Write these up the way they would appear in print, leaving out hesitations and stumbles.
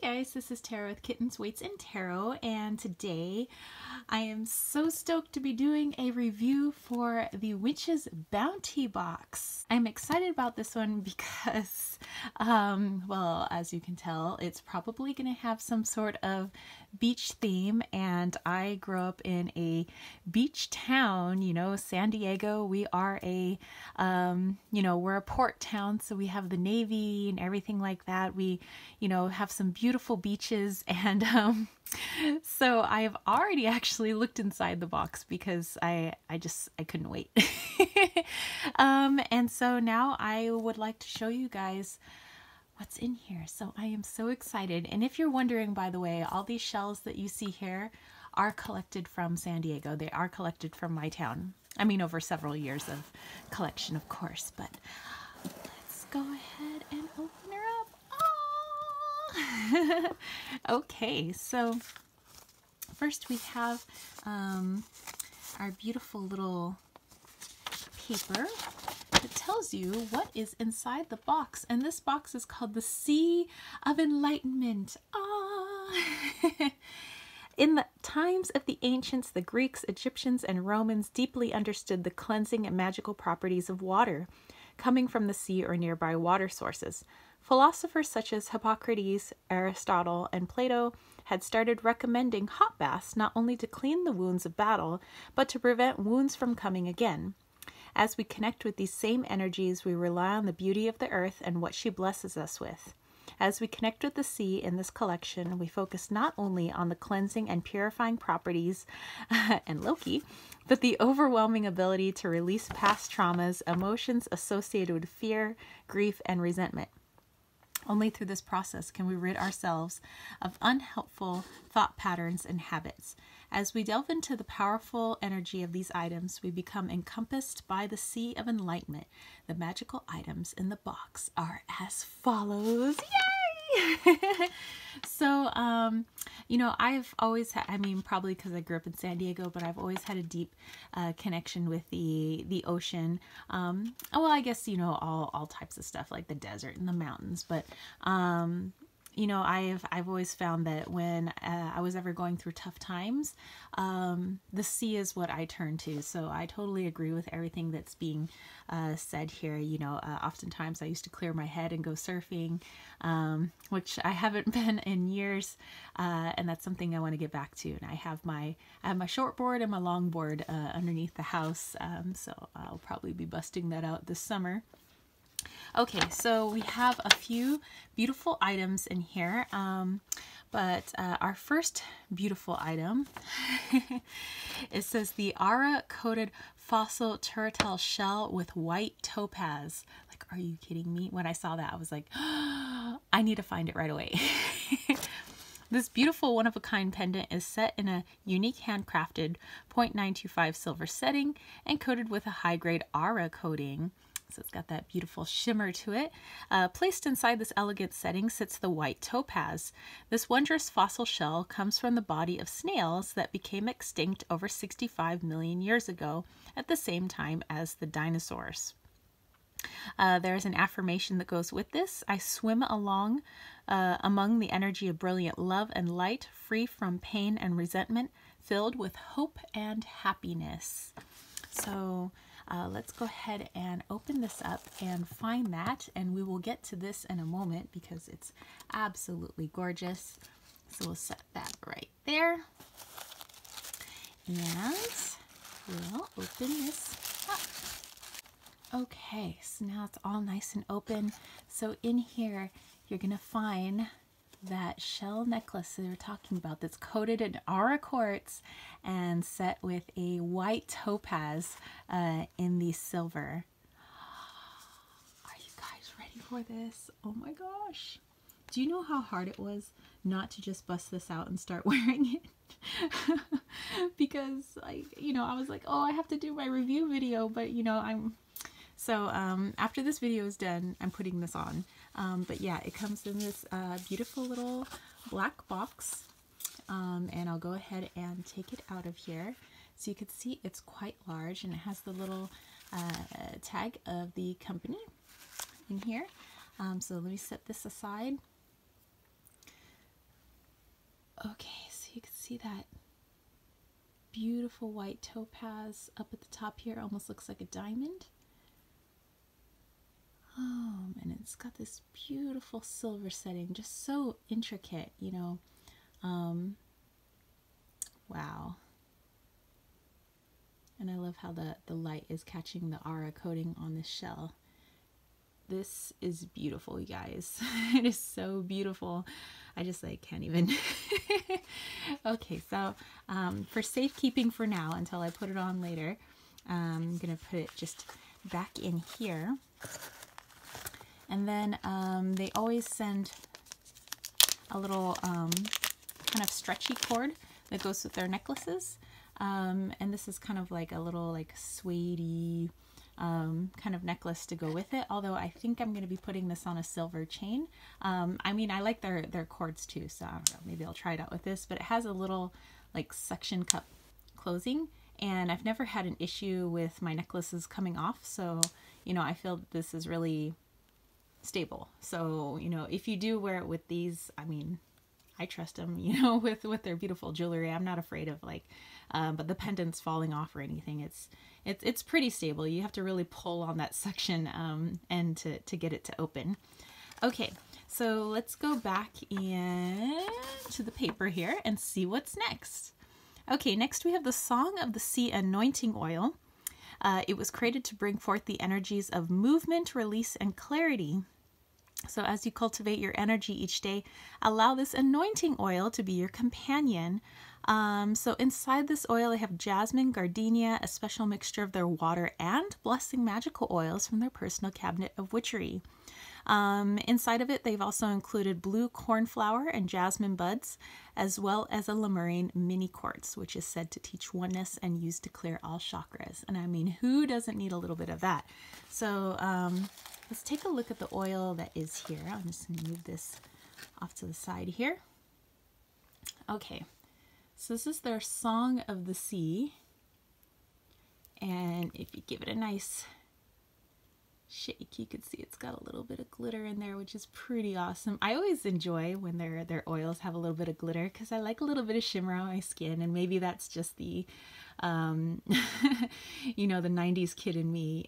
guys, this is Tara with Kittens, Weights, and Tarot, and today I am so stoked to be doing a review for the Witch's Bounty box. I'm excited about this one because, well, as you can tell, it's probably going to have some sort of beach theme, and I grew up in a beach town, you know, San Diego. We are a, we're a port town, so we have the Navy and everything like that. We, have some beautiful beaches, and so I have already actually looked inside the box because I couldn't wait. And so now I would like to show you guys what's in here. So I am so excited. And if you're wondering, by the way, all these shells that you see here are collected from San Diego. They are collected from my town. I mean, over several years of collection, of course, but let's go ahead and open her up. Oh! Okay, so first we have our beautiful little paper that tells you what is inside the box, and this box is called the Sea of Enlightenment. In the times of the ancients, the Greeks, Egyptians, and Romans deeply understood the cleansing and magical properties of water coming from the sea or nearby water sources. Philosophers such as Hippocrates, Aristotle, and Plato had started recommending hot baths not only to clean the wounds of battle, but to prevent wounds from coming again. As we connect with these same energies, we rely on the beauty of the earth and what she blesses us with. As we connect with the sea in this collection, we focus not only on the cleansing and purifying properties and Loki, but the overwhelming ability to release past traumas, emotions associated with fear, grief, and resentment. Only through this process can we rid ourselves of unhelpful thought patterns and habits. As we delve into the powerful energy of these items, we become encompassed by the Sea of Enlightenment. The magical items in the box are as follows. Yay! So, I've always had, probably because I grew up in San Diego, but I've always had a deep connection with the ocean. Well, I guess, all types of stuff like the desert and the mountains, but, I've always found that when I was ever going through tough times, the sea is what I turn to. So I totally agree with everything that's being said here. Oftentimes I used to clear my head and go surfing, which I haven't been in years, and that's something I want to get back to. And I have my shortboard and my longboard underneath the house, so I'll probably be busting that out this summer. Okay, so we have a few beautiful items in here, but our first beautiful item, it says the Aura-coated fossil turtle shell with white topaz. Like, are you kidding me? When I saw that, I was like, oh, I need to find it right away. This beautiful one-of-a-kind pendant is set in a unique handcrafted 0.925 silver setting and coated with a high-grade aura coating. So it's got that beautiful shimmer to it. Placed inside this elegant setting sits the white topaz. This wondrous fossil shell comes from the body of snails that became extinct over 65 million years ago at the same time as the dinosaurs. There's an affirmation that goes with this. I swim among the energy of brilliant love and light, free from pain and resentment, filled with hope and happiness. So let's go ahead and open this up and find that, and we will get to this in a moment because it's absolutely gorgeous. So we'll set that right there, and we'll open this up. Okay, so now it's all nice and open. So in here, you're gonna find that shell necklace that we're talking about that's coated in aura quartz and set with a white topaz in the silver. Are you guys ready for this? Oh my gosh. Do you know how hard it was not to just bust this out and start wearing it? Because I was like, oh, I have to do my review video, but after this video is done, I'm putting this on. But yeah, it comes in this beautiful little black box, and I'll go ahead and take it out of here. So you can see it's quite large, and it has the little tag of the company in here. So let me set this aside. Okay, so you can see that beautiful white topaz up at the top here. Almost looks like a diamond. And it's got this beautiful silver setting, just so intricate, you know. Wow. And I love how the light is catching the aura coating on this shell. This is beautiful, you guys. It is so beautiful. I just like can't even. Okay, so for safekeeping for now until I put it on later, I'm gonna put it just back in here. And then they always send a little kind of stretchy cord that goes with their necklaces. And this is kind of like a little like suede-y kind of necklace to go with it. Although I think I'm going to be putting this on a silver chain. I mean, I like their cords too, so I don't know, maybe I'll try it out with this. But it has a little like suction cup closing, and I've never had an issue with my necklaces coming off. So, you know, I feel this is really stable. So, you know, if you do wear it with these, I mean, I trust them, you know, with their beautiful jewelry. I'm not afraid of like, but the pendants falling off or anything. It's pretty stable. You have to really pull on that suction end to get it to open. Okay, so let's go back in to the paper here and see what's next. Okay, next we have the Song of the Sea anointing oil. It was created to bring forth the energies of movement, release, and clarity. So as you cultivate your energy each day, allow this anointing oil to be your companion. So inside this oil, they have jasmine, gardenia, a special mixture of their water and blessing magical oils from their personal cabinet of witchery. Inside of it, they've also included blue cornflower and jasmine buds, as well as a Lemurian mini quartz, which is said to teach oneness and used to clear all chakras. And I mean, who doesn't need a little bit of that? So let's take a look at the oil that is here. I'm just going to move this off to the side here. Okay, so this is their Song of the Sea. And if you give it a nice shake, you can see it's got a little bit of glitter in there, which is pretty awesome. I always enjoy when their oils have a little bit of glitter because I like a little bit of shimmer on my skin, and maybe that's just the you know, the 90s kid in me.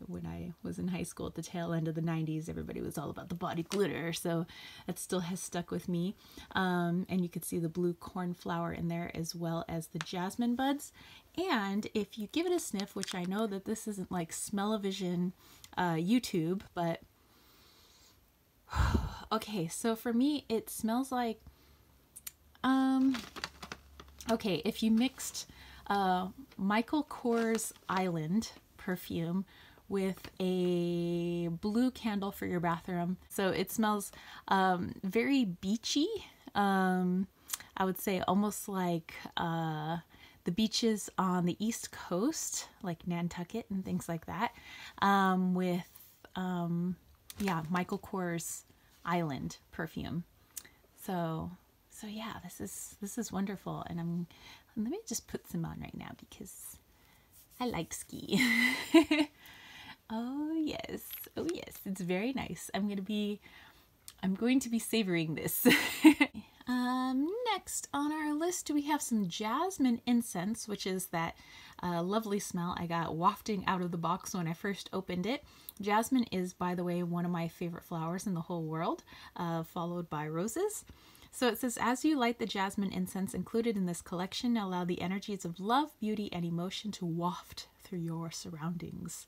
When I was in high school at the tail end of the 90s, everybody was all about the body glitter, so that still has stuck with me. And you could see the blue cornflower in there as well as the jasmine buds. And if you give it a sniff, which I know that this isn't like smell-o-vision YouTube, but okay, so for me it smells like okay, if you mixed Michael Kors Island perfume with a blue candle for your bathroom. So it smells very beachy. I would say almost like the beaches on the East Coast, like Nantucket and things like that, with yeah, Michael Kors Island perfume. So yeah, this is wonderful, and let me just put some on right now because I like ski. Oh yes, it's very nice. I'm going to be savoring this. Next on our list, we have some jasmine incense, which is that lovely smell I got wafting out of the box when I first opened it. Jasmine is, by the way, one of my favorite flowers in the whole world, followed by roses. So it says, as you light the jasmine incense included in this collection, allow the energies of love, beauty, and emotion to waft through your surroundings.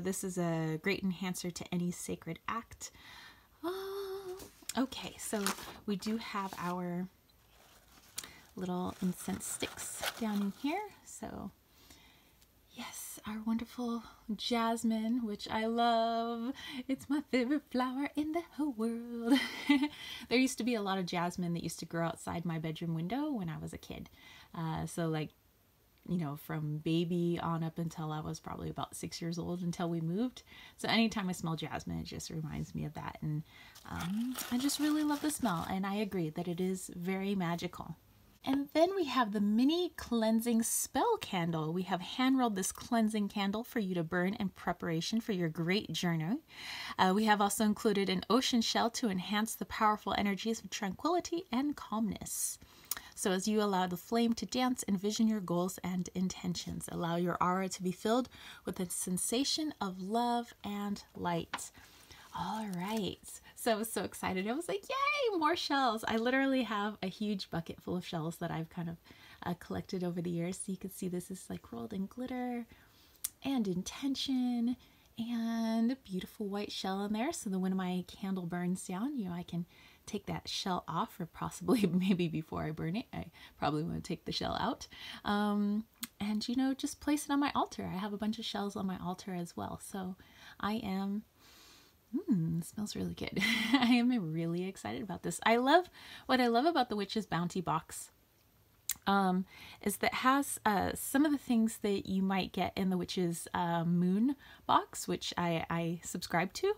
This is a great enhancer to any sacred act. Okay, so we do have our little incense sticks down in here. So yes, our wonderful jasmine, which I love. It's my favorite flower in the whole world. There used to be a lot of jasmine that used to grow outside my bedroom window when I was a kid. So like, you know, from baby on up until I was probably about 6 years old until we moved. So anytime I smell jasmine, it just reminds me of that. And I just really love the smell. And I agree that it is very magical. And then we have the mini cleansing spell candle. We have hand rolled this cleansing candle for you to burn in preparation for your great journey. We have also included an ocean shell to enhance the powerful energies of tranquility and calmness. So as you allow the flame to dance, envision your goals and intentions. Allow your aura to be filled with a sensation of love and light. All right. So I was so excited. I was like, yay, more shells. I literally have a huge bucket full of shells that I've kind of collected over the years. So you can see this is like rolled in glitter and intention and a beautiful white shell in there. So that when my candle burns down, you know, I can take that shell off, or possibly maybe before I burn it, I probably want to take the shell out. And, you know, just place it on my altar. I have a bunch of shells on my altar as well. So I am, it smells really good. I am really excited about this. What I love about the Witch's Bounty box is that it has some of the things that you might get in the Witch's Moon box, which I subscribe to,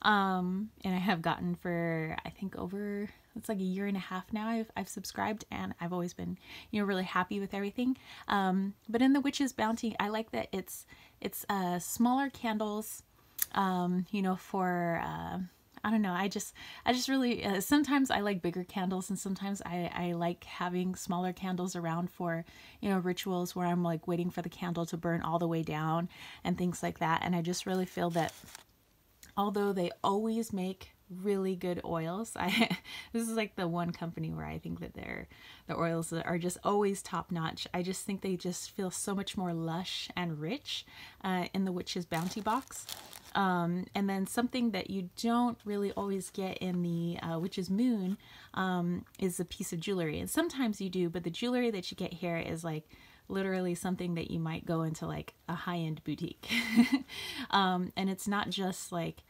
and I have gotten for, I think, over, it's like a year and a half now I've subscribed, and I've always been, you know, really happy with everything. But in the Witch's Bounty, I like that it's smaller candles, you know, for I don't know. I just really, sometimes I like bigger candles, and sometimes I like having smaller candles around for, you know, rituals where I'm like waiting for the candle to burn all the way down and things like that. And I just really feel that although they always make really good oils, this is like the one company where I think that the oils are just always top notch. I just think they just feel so much more lush and rich in the Witch's Bounty box. And then something that you don't really always get in the Witch's Moon is a piece of jewelry. And sometimes you do, but the jewelry that you get here is like literally something that you might go into like a high-end boutique. And it's not just like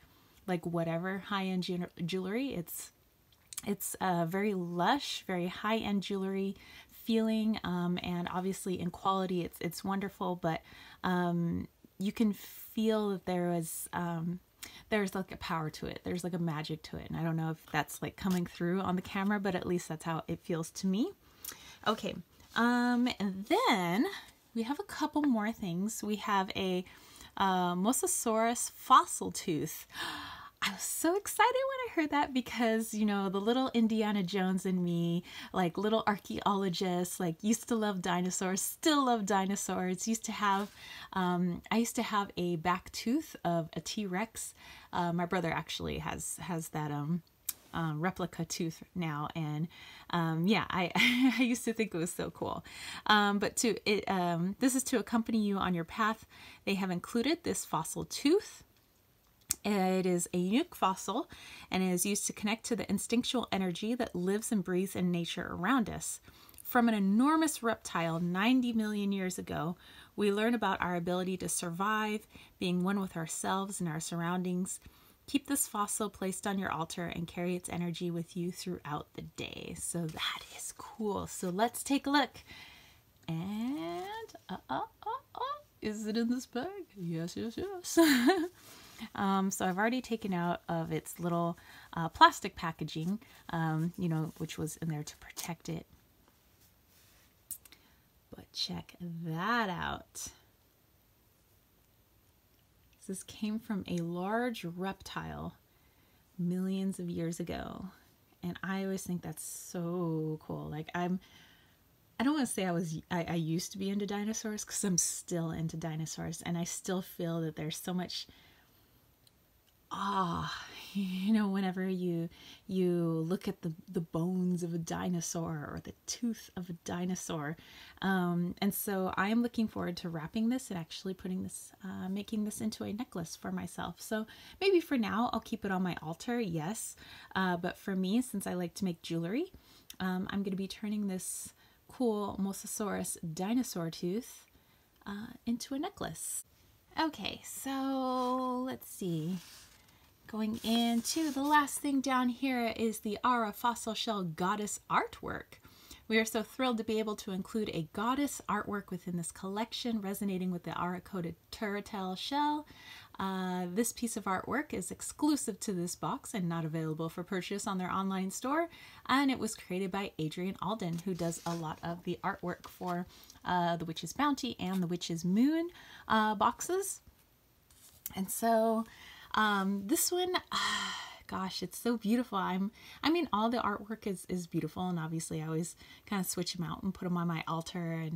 whatever high-end jewelry. It's very lush, very high-end jewelry feeling, and obviously in quality it's wonderful, but you can feel that there's like a power to it. There's like a magic to it. And I don't know if that's like coming through on the camera, but at least that's how it feels to me. Okay. And then we have a couple more things. We have a Mosasaurus fossil tooth. I was so excited when I heard that because, you know, the little Indiana Jones in me, like little archaeologist, like used to love dinosaurs, still love dinosaurs. I used to have a back tooth of a T-Rex. My brother actually has that replica tooth now, and yeah, I used to think it was so cool. But this is to accompany you on your path. They have included this fossil tooth. It is a unique fossil and it is used to connect to the instinctual energy that lives and breathes in nature around us. From an enormous reptile 90 million years ago, we learn about our ability to survive, being one with ourselves and our surroundings. Keep this fossil placed on your altar and carry its energy with you throughout the day. So that is cool. So let's take a look. And, is it in this bag? Yes, yes, yes. So I've already taken out of its little plastic packaging, you know, which was in there to protect it. But check that out. This came from a large reptile millions of years ago. And I always think that's so cool. Like I don't want to say I used to be into dinosaurs, because I'm still into dinosaurs, and I still feel that there's so much you know, whenever you look at the bones of a dinosaur or the tooth of a dinosaur. And so I am looking forward to wrapping this and actually putting this, making this into a necklace for myself. So maybe for now I'll keep it on my altar, yes. But for me, since I like to make jewelry, I'm going to be turning this cool Mosasaurus dinosaur tooth into a necklace. Okay, so let's see. Going into the last thing down here is the Aura Fossil Shell Goddess artwork. We are so thrilled to be able to include a goddess artwork within this collection, resonating with the aura-coated turtle shell. This piece of artwork is exclusive to this box and not available for purchase on their online store. And it was created by Adrian Alden, who does a lot of the artwork for the Witch's Bounty and the Witch's Moon boxes. And so this one, gosh, it's so beautiful. I mean, all the artwork is beautiful, and obviously I always kind of switch them out and put them on my altar,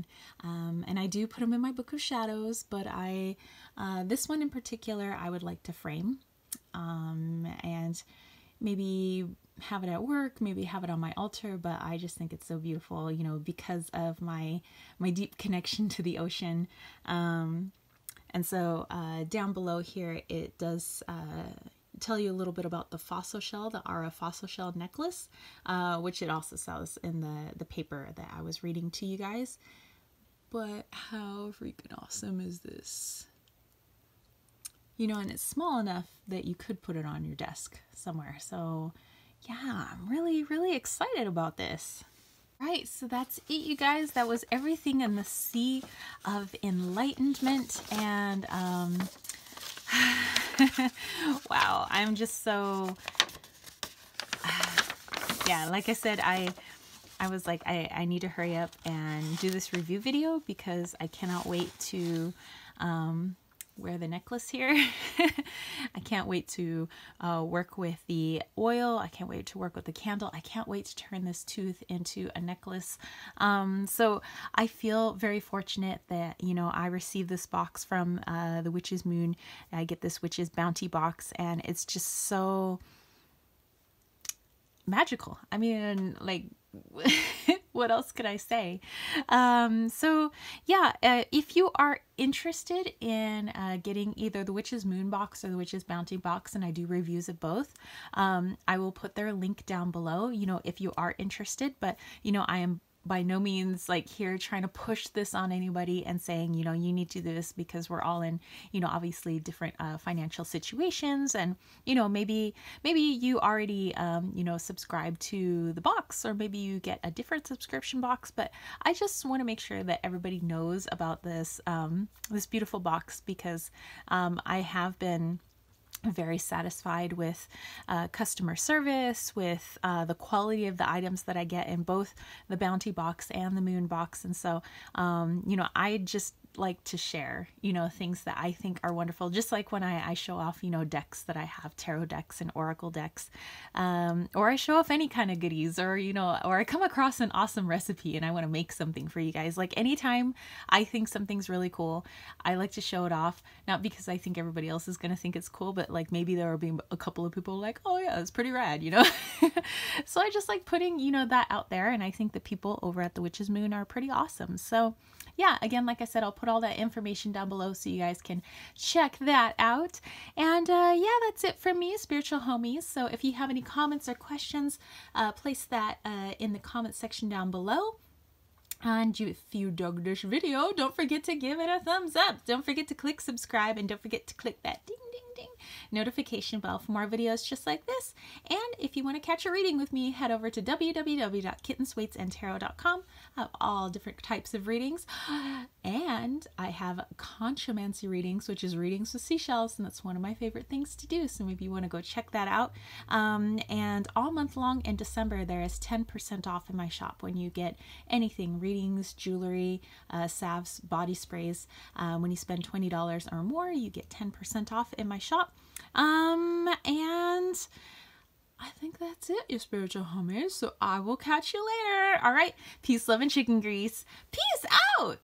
and I do put them in my Book of Shadows, but this one in particular I would like to frame, and maybe have it at work, maybe have it on my altar, but I just think it's so beautiful, you know, because of my deep connection to the ocean. And so down below here, it does tell you a little bit about the fossil shell, the Ara fossil shell necklace, which it also sells in the paper that I was reading to you guys. But how freaking awesome is this? You know, and it's small enough that you could put it on your desk somewhere. So yeah, I'm really, really excited about this. Right, so that's it, you guys. That was everything in the Sea of Enlightenment, and wow, I'm just so yeah, like I said, I was like, I need to hurry up and do this review video because I cannot wait to wear the necklace here. I can't wait to work with the oil. I can't wait to work with the candle. I can't wait to turn this tooth into a necklace. So I feel very fortunate that, you know, I received this box from the Witch's Moon. I get this Witch's Bounty box, and it's just so magical. I mean, like, what else could I say? So yeah, if you are interested in getting either the Witch's Moon box or the Witch's Bounty box, and I do reviews of both, I will put their link down below, you know, if you are interested. But, you know, I am by no means like here trying to push this on anybody and saying, you know, you need to do this, because we're all in, you know, obviously different financial situations, and, you know, maybe you already you know, subscribe to the box, or maybe you get a different subscription box. But I just want to make sure that everybody knows about this this beautiful box, because I have been very satisfied with customer service, with the quality of the items that I get in both the Bounty box and the Moon box. And so, you know, I just like to share, you know, things that I think are wonderful. Just like when I show off, you know, decks that I have, tarot decks and oracle decks, or I show off any kind of goodies, or, you know, or I come across an awesome recipe and I want to make something for you guys. Like, anytime I think something's really cool, I like to show it off, not because I think everybody else is going to think it's cool, but like maybe there will be a couple of people like, oh yeah, it's pretty rad, you know? So I just like putting, you know, that out there, and I think the people over at the Witch's Moon are pretty awesome. So yeah, again, like I said, I'll put all that information down below so you guys can check that out. And yeah, that's it from me, spiritual homies. So if you have any comments or questions, place that in the comment section down below. And if you dug this video, don't forget to give it a thumbs up. Don't forget to click subscribe, and don't forget to click that ding ding ding notification bell for more videos just like this. And if you want to catch a reading with me, head over to www.kittenswaitsandtarot.com. I have all different types of readings, and I have conchomancy readings, which is readings with seashells, and that's one of my favorite things to do. So maybe you want to go check that out. And all month long in December, there is 10% off in my shop when you get anything, readings, jewelry, salves, body sprays. When you spend $20 or more, you get 10% off in my shop. And I think that's it, you spiritual homies. So I will catch you later. All right. Peace, love, and chicken grease. Peace out.